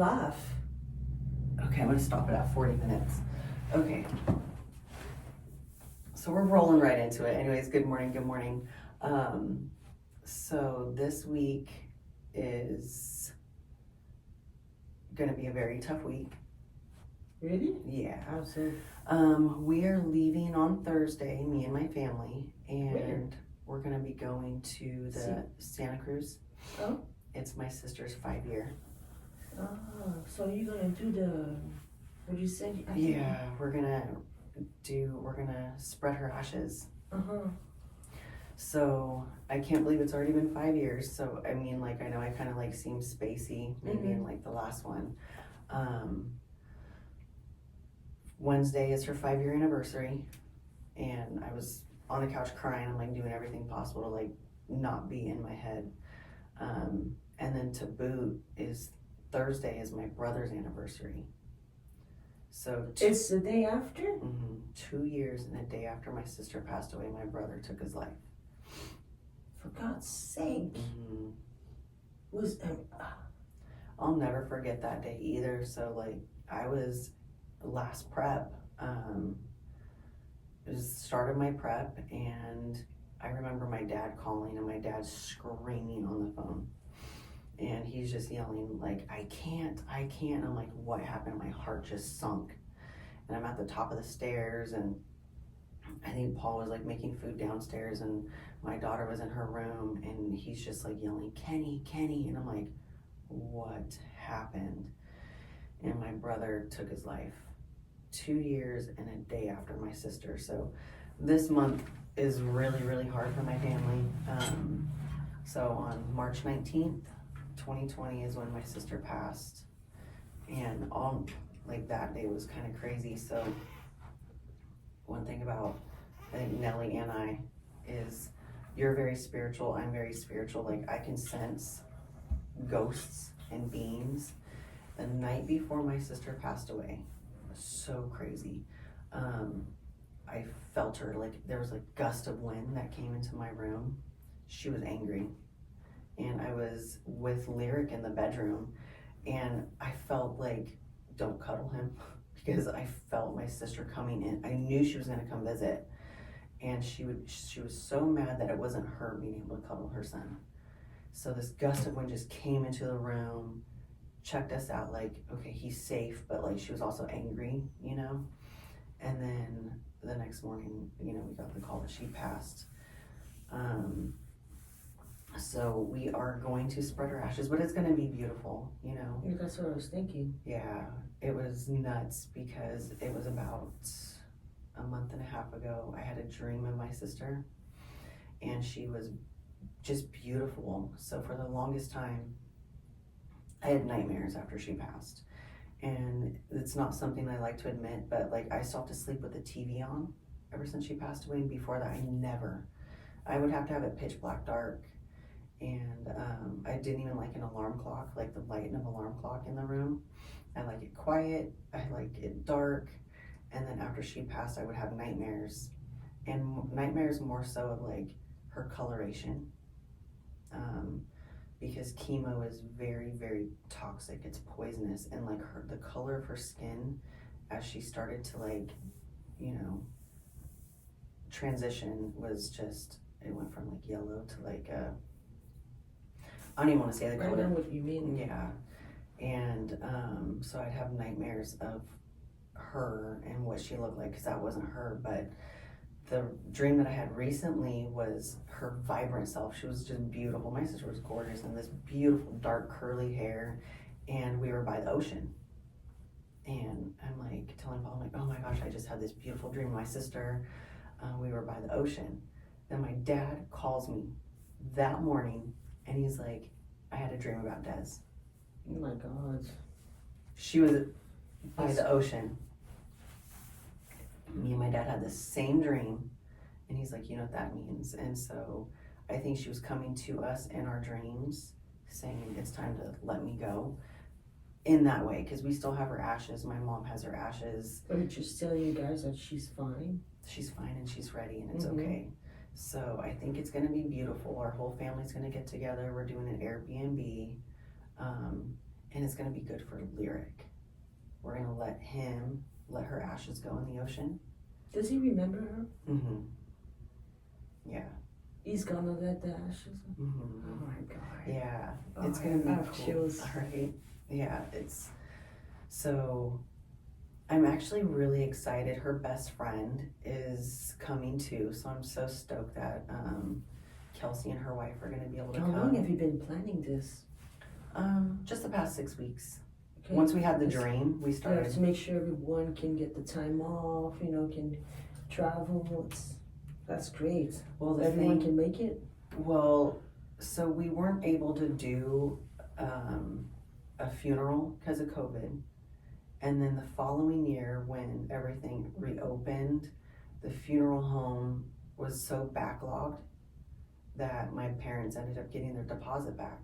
laugh. Okay, I'm gonna stop it at 40 minutes. Okay. So we're rolling right into it. Anyways, good morning, good morning. So this week is gonna be a very tough week. Really? Yeah. How so? We are leaving on Thursday, me and my family, and Where? we're gonna be going to the Santa Cruz. Oh. It's my sister's 5-year. So you're gonna do what you said? Yeah, we're gonna spread her ashes. So I can't believe it's already been 5 years. So I mean, like, I know I kind of like seem spacey maybe in like the last one. Wednesday is her 5-year anniversary, and I was on the couch crying. I'm like doing everything possible to like not be in my head. And then to boot is Thursday is my brother's anniversary. So it's the day after? 2 years and a day after my sister passed away, my brother took his life. For God's sake. I'll never forget that day either. So like I was last prep, started my prep, and I remember my dad calling and my dad screaming on the phone. And he's just yelling like, I can't. I'm like, what happened? My heart just sunk. And I'm at the top of the stairs, and I think Paul was like making food downstairs, and my daughter was in her room, and he's just like yelling, Kenny. And I'm like, what happened? And my brother took his life 2 years and a day after my sister. So this month is really, really hard for my family. So on March 19th, 2020 is when my sister passed, and all like that day was kind of crazy. So one thing about I think Nelly and I is you're very spiritual, I'm very spiritual. Like I can sense ghosts and beings. The night before my sister passed away, it was so crazy. I felt her, like there was a gust of wind that came into my room. She was angry, and I was with Lyric in the bedroom, and I felt like, don't cuddle him, because I felt my sister coming in. I knew she was gonna come visit, and she was so mad that it wasn't her being able to cuddle her son. So this gust of wind just came into the room, checked us out, like, okay, he's safe, but like she was also angry, you know? And then the next morning, you know, we got the call that she passed. So we are going to spread her ashes, but it's gonna be beautiful, you know? Yeah, that's what I was thinking. Yeah, it was nuts because it was about a month and a half ago, I had a dream of my sister, and she was just beautiful. So for the longest time, I had nightmares after she passed. And it's not something I like to admit, but like I still have to sleep with the TV on ever since she passed away. And before that, I would have to have it pitch black dark. And I didn't even like an alarm clock, like the light of an alarm clock in the room. I like it quiet, I like it dark. And then after she passed, I would have nightmares. And nightmares more so of like her coloration. Because chemo is very, very toxic. It's poisonous, and like the color of her skin, as she started to like, you know, transition was just, it went from like yellow to like I don't even want to say the color. I know what you mean. Yeah, and so I'd have nightmares of her and what she looked like, because that wasn't her. But the dream that I had recently was her vibrant self. She was just beautiful. My sister was gorgeous, and this beautiful dark curly hair, and we were by the ocean. And I'm like telling Paul, I'm like, oh my gosh, I just had this beautiful dream of my sister. We were by the ocean. Then my dad calls me that morning, and he's like, I had a dream about Des. Oh my God. She was by the ocean. Me and my dad had the same dream, and he's like, you know what that means? And so I think she was coming to us in our dreams saying it's time to let me go in that way, because we still have her ashes. My mom has her ashes. But just telling you guys that she's fine. She's fine and she's ready, and it's okay. So I think it's gonna be beautiful. Our whole family's gonna get together. We're doing an Airbnb, and it's gonna be good for Lyric. We're gonna let her ashes go in the ocean. Does he remember her? Mm-hmm. Yeah. He's gonna let the ashes. Mm-hmm. Oh my god. Yeah. Oh, It's gonna be I have cool. chills. All right. Yeah. So I'm actually really excited. Her best friend is coming too, so I'm so stoked that Kelsey and her wife are gonna be able to How come. long have you been planning this? Just the past 6 weeks. Okay. Once we had the dream, we You have started. to make sure everyone can get the time off, can travel. That's great. Well, Everyone can make it? Well, so we weren't able to do a funeral because of COVID. And then the following year, when everything reopened, the funeral home was so backlogged that my parents ended up getting their deposit back.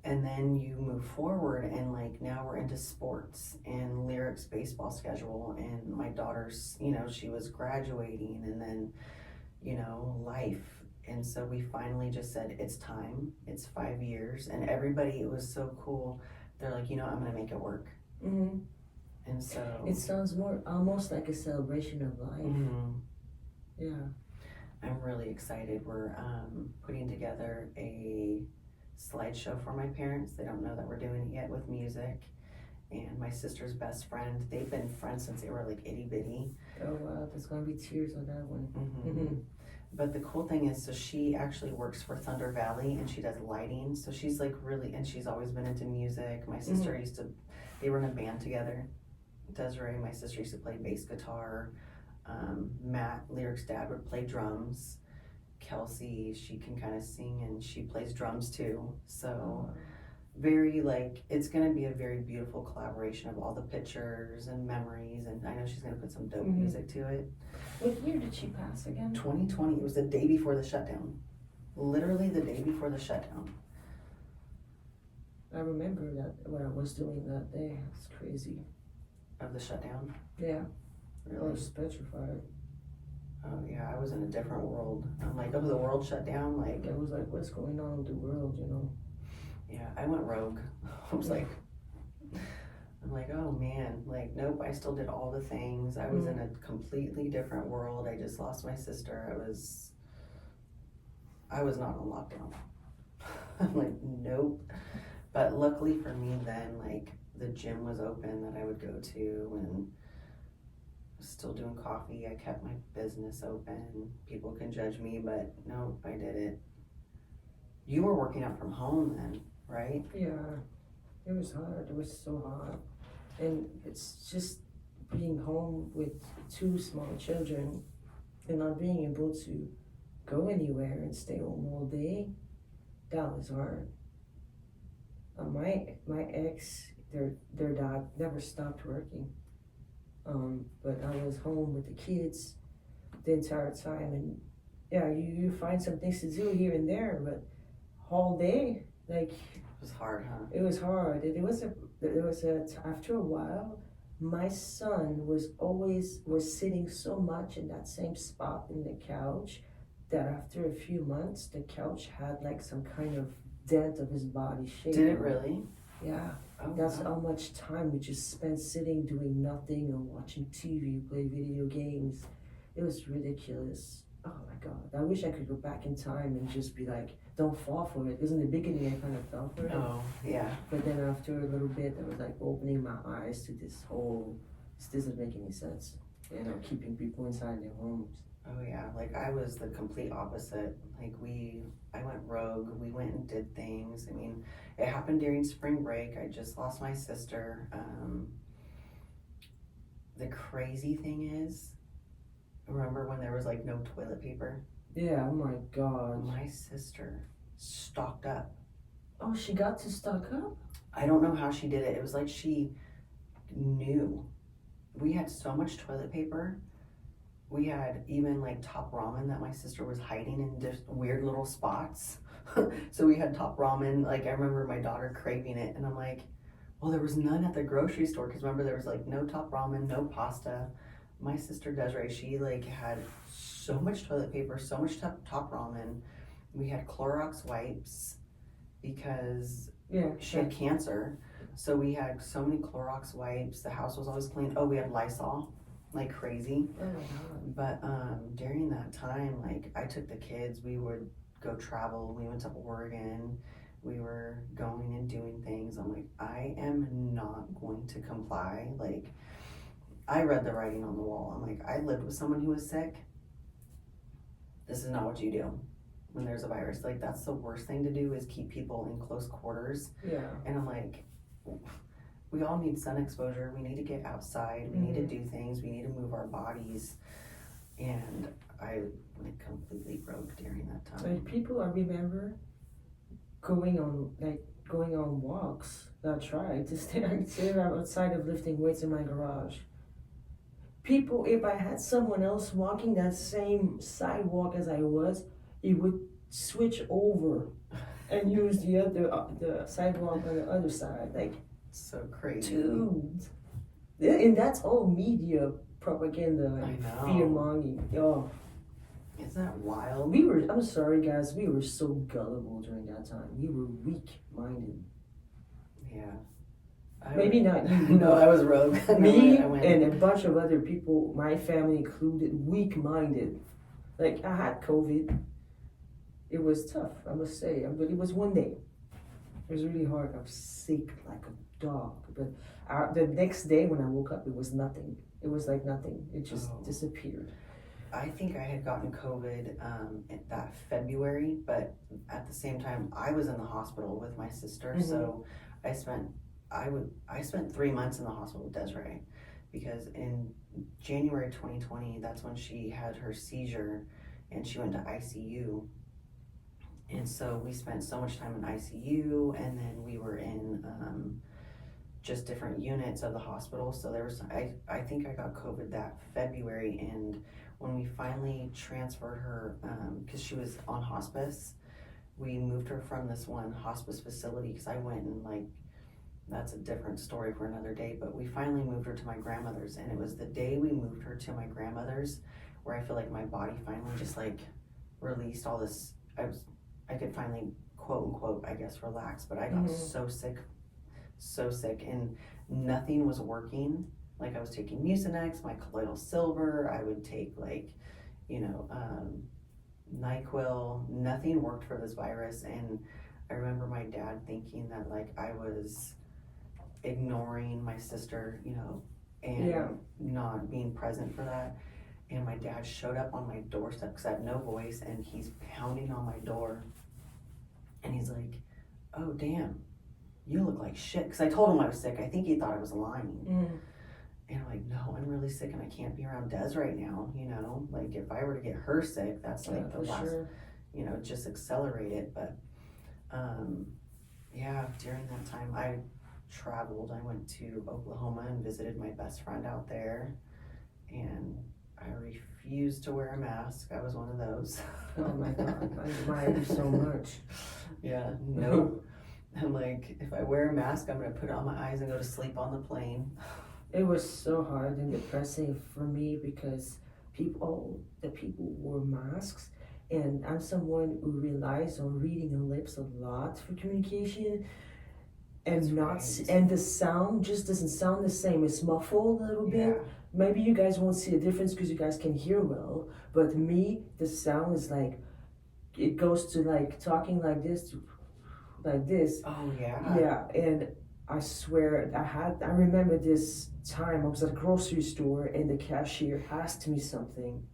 And then you move forward, and like now we're into sports and Lyric's baseball schedule, and my daughter's, she was graduating, and then, life. And so we finally just said, it's time. It's 5 years. And everybody, it was so cool. They're like, I'm going to make it work. Mm-hmm. And so. It sounds almost like a celebration of life. Mm-hmm. Yeah. I'm really excited. We're putting together a slideshow for my parents. They don't know that we're doing it yet, with music. And my sister's best friend, they've been friends since they were like itty bitty. Oh wow, there's gonna be tears on that one. Mm-hmm. Mm-hmm. But the cool thing is, so she actually works for Thunder Valley, and she does lighting. So she's like really, and she's always been into music. My sister they were in a band together. Desiree, my sister, used to play bass guitar. Matt, Lyric's dad, would play drums. Kelsey, she can kind of sing, and she plays drums too. So very it's gonna be a very beautiful collaboration of all the pictures and memories, and I know she's gonna put some dope music to it. What year did she pass again? 2020. It was the day before the shutdown. Literally the day before the shutdown. I remember that what I was doing that day. It's crazy. Of the shutdown? Yeah. I Really? was petrified. Oh yeah, I was in a different world. I'm like, the world shut down. Like, I was like, what's going on in the world? Yeah, I went rogue. I'm like, oh man, nope, I still did all the things. I was in a completely different world. I just lost my sister. I was not on lockdown. I'm like, nope. But luckily for me then, the gym was open that I would go to, and still doing coffee. I kept my business open. People can judge me, but nope, I did it. You were working out from home then, right? Yeah, it was hard. It was so hard. And it's just being home with 2 small children and not being able to go anywhere and stay home all day. That was hard. My ex, their dad never stopped working. But I was home with the kids the entire time, and yeah, you find some things to do here and there, but all day, it was hard, huh? It was hard. After a while, my son was sitting so much in that same spot in the couch that after a few months, the couch had some kind of dent of his body shape. Did it really? Yeah. Oh, That's wow. how much time we just spent sitting doing nothing or watching TV, play video games. It was ridiculous. Oh my God. I wish I could go back in time and just be like, don't fall for it. Because in the beginning I kind of fell for it. Oh, yeah. But then after a little bit, I was opening my eyes to this doesn't make any sense. Keeping people inside their homes. Oh yeah, I was the complete opposite. I went rogue. We went and did things. I mean, it happened during spring break. I just lost my sister. The crazy thing is, remember when there was no toilet paper? Yeah, oh my God. My sister stocked up. Oh, she got to stock up? I don't know how she did it. It was like she knew. We had so much toilet paper. We had even top ramen that my sister was hiding in just weird little spots. So we had top ramen. I remember my daughter craving it, and I'm like, well, there was none at the grocery store, because remember there was no top ramen, no pasta. My sister Desiree, she had so much toilet paper, so much top ramen. We had Clorox wipes because Yeah. she had cancer. So we had so many Clorox wipes. The house was always clean. Oh, we had Lysol like crazy. Oh my God. But during that time, like I took the kids, we would go travel. We went to Oregon. We were going and doing things. I'm like, I am not going to comply. Like, I read the writing on the wall. I'm like, I lived with someone who was sick. This is not what you do when there's a virus. Like, that's the worst thing to do is keep people in close quarters. Yeah. And I'm like, we all need sun exposure. We need to get outside. We need to do things. We need to move our bodies. And I like completely broke during that time. Like people, I remember going on walks. I tried to stay outside of lifting weights in my garage. People, if I had someone else walking that same sidewalk as I was, it would switch over and use the sidewalk on the other side. Like, so crazy. dude. And that's all media propaganda and fear mongering. Oh. Isn't that wild? I'm sorry guys, we were so gullible during that time. We were weak minded. Yeah. Maybe not you. No, I was rogue. Me and a bunch of other people, my family included, weak minded. Like I had COVID. It was tough, I must say. But it was one day. It was really hard. I was sick like a dog. But the next day when I woke up, it was nothing. It was like nothing. It just disappeared. I think I had gotten COVID that February, but at the same time, I was in the hospital with my sister. Mm-hmm. So I spent 3 months in the hospital with Desiree, because in January 2020, that's when she had her seizure, and she went to ICU. And so we spent so much time in ICU, and then we were in just different units of the hospital. So there was, I think I got COVID that February, and when we finally transferred her, because she was on hospice, we moved her from this one hospice facility, because I went and like, that's a different story for another day, but we finally moved her to my grandmother's, and it was the day we moved her to my grandmother's where I feel like my body finally just like released all this. I could finally, quote unquote, I guess, relax, but I got so sick, and nothing was working. Like I was taking Mucinex, my colloidal silver, I would take like, NyQuil, nothing worked for this virus. And I remember my dad thinking that like I was ignoring my sister, and not being present for that. And my dad showed up on my doorstep because I had no voice, and he's pounding on my door. And he's like, oh, damn, you look like shit. Because I told him I was sick. I think he thought I was lying. And I'm like, no, I'm really sick and I can't be around Des right now, Like if I were to get her sick, that's like the last, just accelerate it. But during that time I traveled. I went to Oklahoma and visited my best friend out there. And I refused to wear a mask. I was one of those. Oh my God, I admire you so much. Yeah, no. I'm like, if I wear a mask, I'm going to put it on my eyes and go to sleep on the plane. It was so hard and depressing for me because the people wore masks, and I'm someone who relies on reading the lips a lot for communication, and and the sound just doesn't sound the same. It's muffled a little bit. Maybe you guys won't see a difference because you guys can hear well, but me, the sound is like, it goes to like talking like this to like this. Oh yeah. Yeah, and I swear, I remember this time I was at a grocery store and the cashier asked me something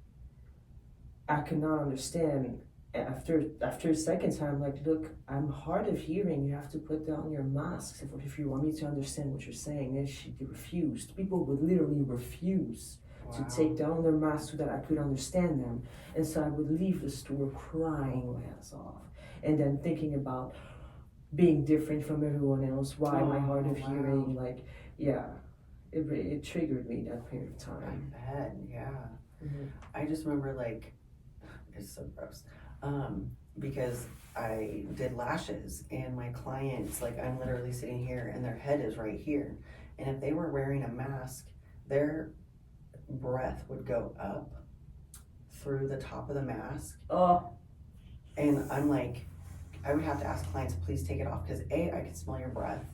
I could not understand. After a second time, like, look, I'm hard of hearing. You have to put down your masks if you want me to understand what you're saying. And she refused. People would literally refuse to take down their masks so that I could understand them. And so I would leave the store crying my ass off, and then thinking about being different from everyone else. Why am I hard of hearing? Like, it triggered me that period of time. I bet, yeah. Mm-hmm. I just remember like, it's so gross. Because I did lashes, and my clients, like I'm literally sitting here and their head is right here. And if they were wearing a mask, their breath would go up through the top of the mask. Oh. And I'm like, I would have to ask clients, please take it off, because I could smell your breath.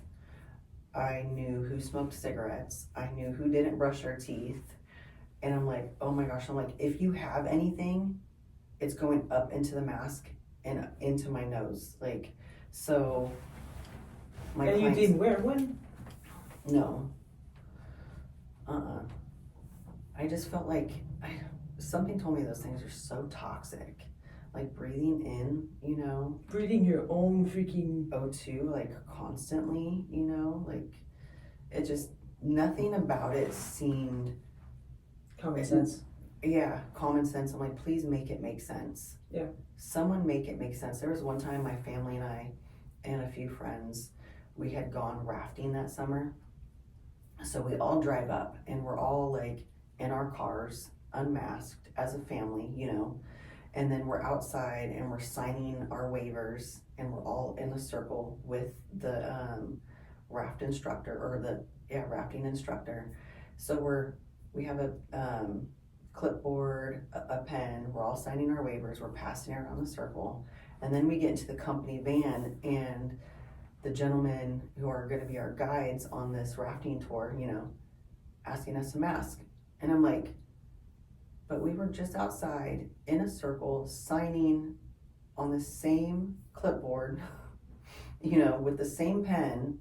I knew who smoked cigarettes. I knew who didn't brush their teeth. And I'm like, oh my gosh, I'm like, if you have anything, it's going up into the mask and into my nose. Like, so my And clients, you didn't wear one? no. I just felt like something told me those things are so toxic. Like breathing in, you know. Breathing your own freaking O2, like constantly, you know. Like, it just, nothing about it seemed. common sense. Yeah, common sense. I'm like, please make it make sense. Yeah. Someone make it make sense. There was one time my family and I and a few friends, we had gone rafting that summer. So we all drive up and we're all like in our cars, unmasked as a family, you know. And then we're outside and we're signing our waivers and we're all in a circle with the raft instructor or rafting instructor. So we have a clipboard, a pen, we're all signing our waivers, we're passing it around the circle. And then we get into the company van and the gentlemen who are going to be our guides on this rafting tour, you know, asking us to mask. And I'm like, but we were just outside in a circle signing on the same clipboard, you know, with the same pen,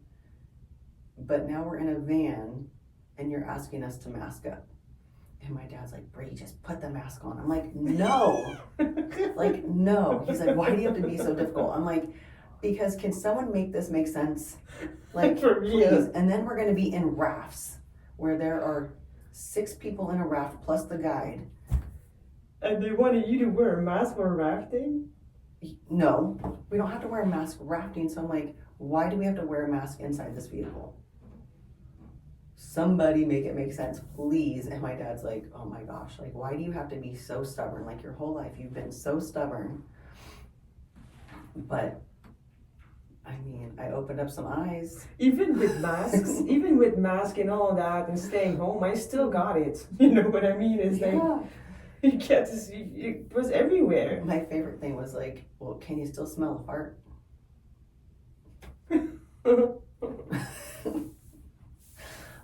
but now we're in a van and you're asking us to mask up. And my dad's like, Bri, just put the mask on. I'm like, no. Like, no. He's like, why do you have to be so difficult? I'm like, because can someone make this make sense? Like, please. And then we're going to be in rafts where there are 6 people in a raft plus the guide. And they wanted you to wear a mask for rafting? No, we don't have to wear a mask rafting. So I'm like, why do we have to wear a mask inside this vehicle? Somebody make it make sense, please. And my dad's like, oh my gosh, like, why do you have to be so stubborn? Like, your whole life you've been so stubborn. But I mean, I opened up some eyes. Even with masks, even with mask and all that and staying home, I still got it. You know what I mean? It's like, you get to see, it was everywhere. My favorite thing was like, well, can you still smell a fart?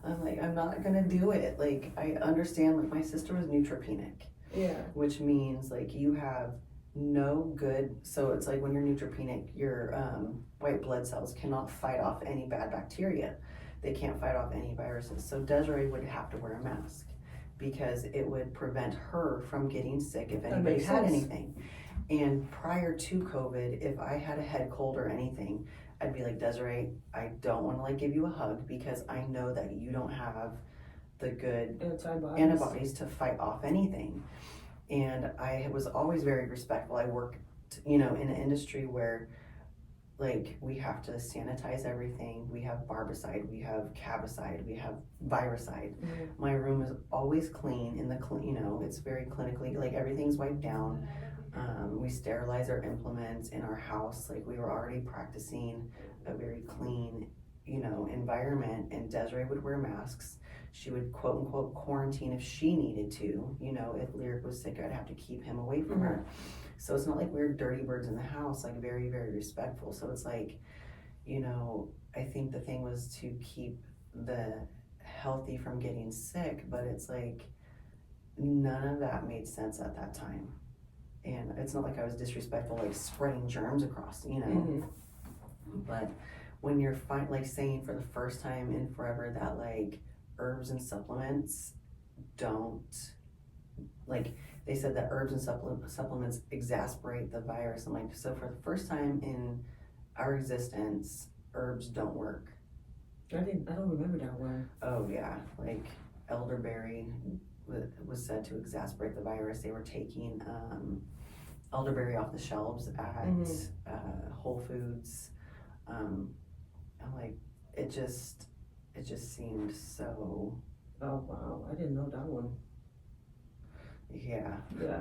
I'm like, I'm not gonna do it. Like, I understand, like, my sister was neutropenic. Yeah. Which means, like, you have no good, so it's like when you're neutropenic, your white blood cells cannot fight off any bad bacteria. They can't fight off any viruses. So Desiree would have to wear a mask because it would prevent her from getting sick if anybody had anything. And prior to COVID, if I had a head cold or anything, I'd be like, Desiree, I don't want to like give you a hug because I know that you don't have the good antibodies to fight off anything. And I was always very respectful. I worked, you know, in an industry where like we have to sanitize everything. We have barbicide, we have cabicide, we have viricide. Mm-hmm. My room is always clean you know, it's very clinically, like everything's wiped down. We sterilize our implements in our house. Like we were already practicing a very clean, you know, environment, and Desiree would wear masks. She would quote unquote quarantine if she needed to, you know, if Lyric was sick, I'd have to keep him away from her. So it's not like we're dirty birds in the house, like very, very respectful. So it's like, you know, I think the thing was to keep the healthy from getting sick, but it's like none of that made sense at that time. And it's not like I was disrespectful, like spreading germs across, you know. Mm-hmm. But when you're like saying for the first time in forever that like herbs and supplements don't, like they said that herbs and supplements exasperate the virus. I'm like, so for the first time in our existence, herbs don't work. I don't remember that one. Oh yeah, like elderberry was said to exasperate the virus. They were taking elderberry off the shelves at Whole Foods. I'm like, it just seemed so. Oh wow, I didn't know that one. Yeah. Yeah,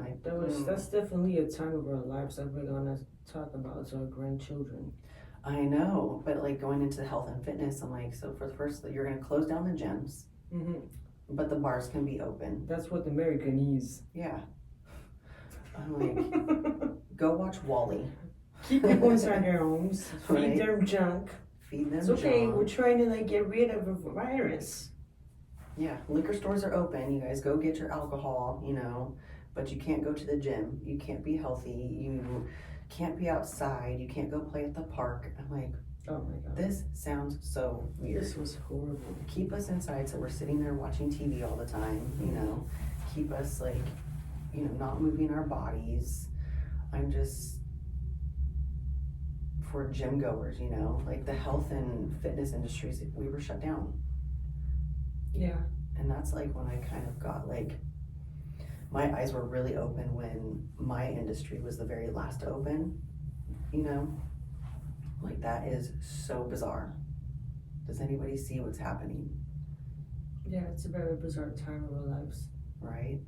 that's definitely a time of our lives that we're gonna talk about to our grandchildren. I know, but like going into health and fitness, I'm like, so for the first, you're gonna close down the gyms, but the bars can be open. That's what America needs. Yeah. I'm like, go watch WALL-E. Keep people inside their homes. Feed Right. them junk. Feed them It's okay. junk. We're trying to like get rid of a virus. Yeah, liquor stores are open. You guys go get your alcohol, you know, but you can't go to the gym. You can't be healthy. You can't be outside. You can't go play at the park. I'm like, Oh my god. this sounds so weird. This was horrible. Keep us inside so we're sitting there watching TV all the time, you know. Keep us like, you know, not moving our bodies. I'm just for gym goers, you know, like the health and fitness industries, we were shut down. Yeah. And that's like when I kind of got like, my eyes were really open when my industry was the very last to open, you know? Like that is so bizarre. Does anybody see what's happening? Yeah, it's a very bizarre time of our lives. Right?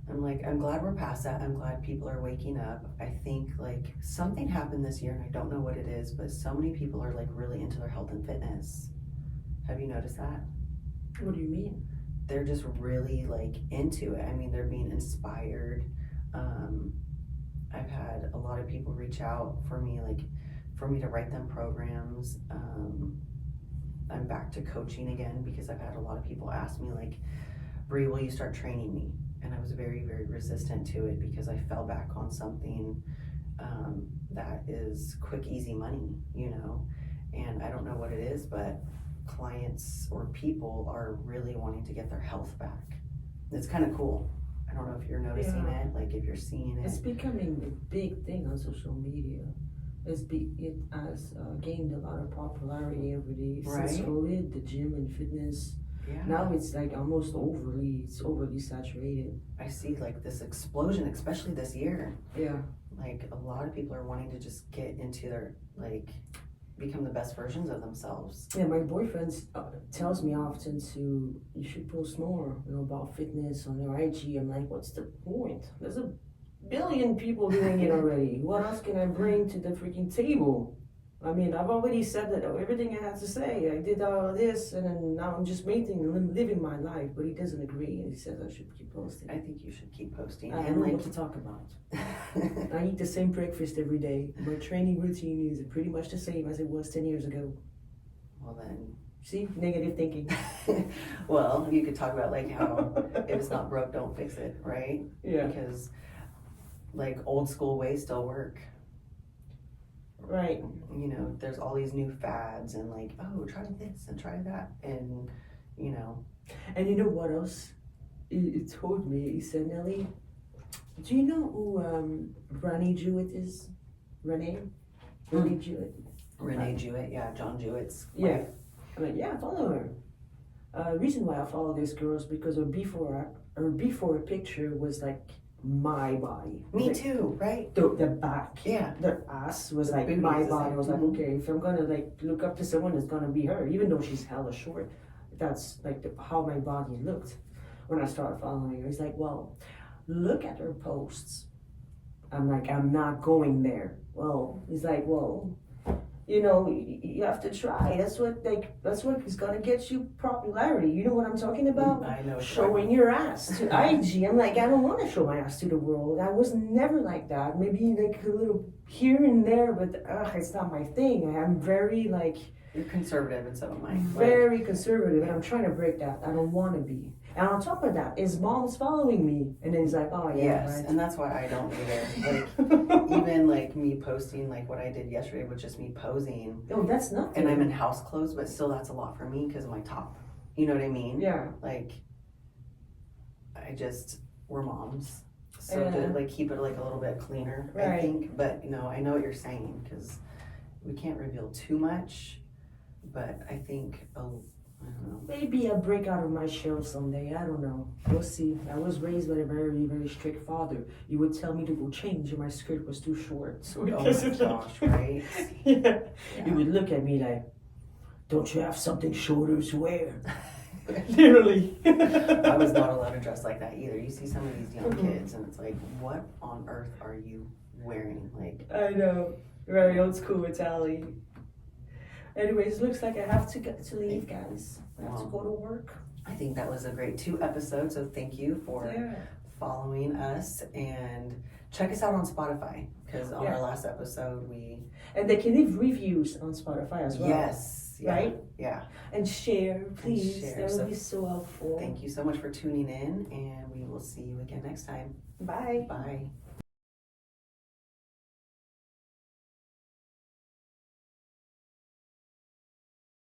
I'm like, I'm glad we're past that. I'm glad people are waking up. I think like something happened this year and I don't know what it is, but so many people are like really into their health and fitness. Have you noticed that? What do you mean? They're just really like into it. I mean, they're being inspired. I've had a lot of people reach out for me, like for me to write them programs. I'm back to coaching again because I've had a lot of people ask me like, Bri, will you start training me? And I was very, very resistant to it because I fell back on something that is quick, easy money, you know? And I don't know what it is, but clients or people are really wanting to get their health back. It's kind of cool. I don't know if you're noticing it, like if you're seeing it. It's becoming a big thing on social media. It has gained a lot of popularity over the since COVID, the gym and fitness. Yeah. Now it's like almost overly saturated. I see like this explosion, especially this year. Yeah. Like a lot of people are wanting to just get into their, like, become the best versions of themselves. Yeah, my boyfriend tells me often you should post more, you know, about fitness on your IG. I'm like, what's the point? There's a billion people doing it already. What else can I bring to the freaking table? I mean, I've already said that everything I had to say. I did all this, and then now I'm just living my life. But he doesn't agree, and he says I should keep posting. I think you should keep posting. I don't know what to talk about. I eat the same breakfast every day. My training routine is pretty much the same as it was 10 years ago. Well then. See? Negative thinking. Well, you could talk about like how if it's not broke, don't fix it, right? Yeah. Because like old school ways still work. Right. You know, there's all these new fads and like, oh, try this and try that. And, you know. And you know what else? He told me, he said, Nelly, do you know who Renee Jewett is? Renee Jewett? Renee Jewett, yeah, John Jewett's wife. Yeah. I'm like, yeah, I follow her. Reason why I follow this girl is because her before picture was like my body. Me like, too, right? The back. Yeah. The ass was The like booty my is the body. same. I was like, okay, if I'm gonna like look up to someone, it's gonna be her, even though she's hella short. That's like how my body looked when I started following her. He's like, well, look at her posts. I'm like, I'm not going there. Well, he's like, well, you know, you have to try. That's what is gonna get you popularity. You know what I'm talking about? I know. Showing your ass to IG. I'm like, I don't want to show my ass to the world. I was never like that. Maybe like a little here and there, but it's not my thing. I'm very like. You're conservative and so am I. Very conservative, and I'm trying to break that. I don't want to be. And on top of that, his mom's following me, and then he's like, "Oh yeah." Yes, right. and that's why I don't either. Like even like me posting like what I did yesterday was just me posing. Oh, that's nothing. And I'm in house clothes, but still that's a lot for me because of my top. You know what I mean? Yeah. Like we're moms, so to like keep it like a little bit cleaner, Right. I think. But you know, I know what you're saying because we can't reveal too much. But I think, I don't know. Maybe I'll break out of my shell someday. I don't know. We'll see. I was raised by a very, very strict father. He would tell me to go change and my skirt was too short. So Oh my gosh, right? Yeah. He would look at me like, don't you have something shorter to wear? Literally. I was not allowed to dress like that either. You see some of these young kids and it's like, what on earth are you wearing? Like, I know. Very old school Italian. Anyways, looks like I have to leave, guys. I have to go to work. I think that was a great 2 episodes, so thank you for following us, and check us out on Spotify, because on our last episode and they can leave reviews on Spotify as well. Yes. Yeah, right? Yeah. And share, please. share. That would be so helpful. Thank you so much for tuning in, and we will see you again next time. Bye. Bye.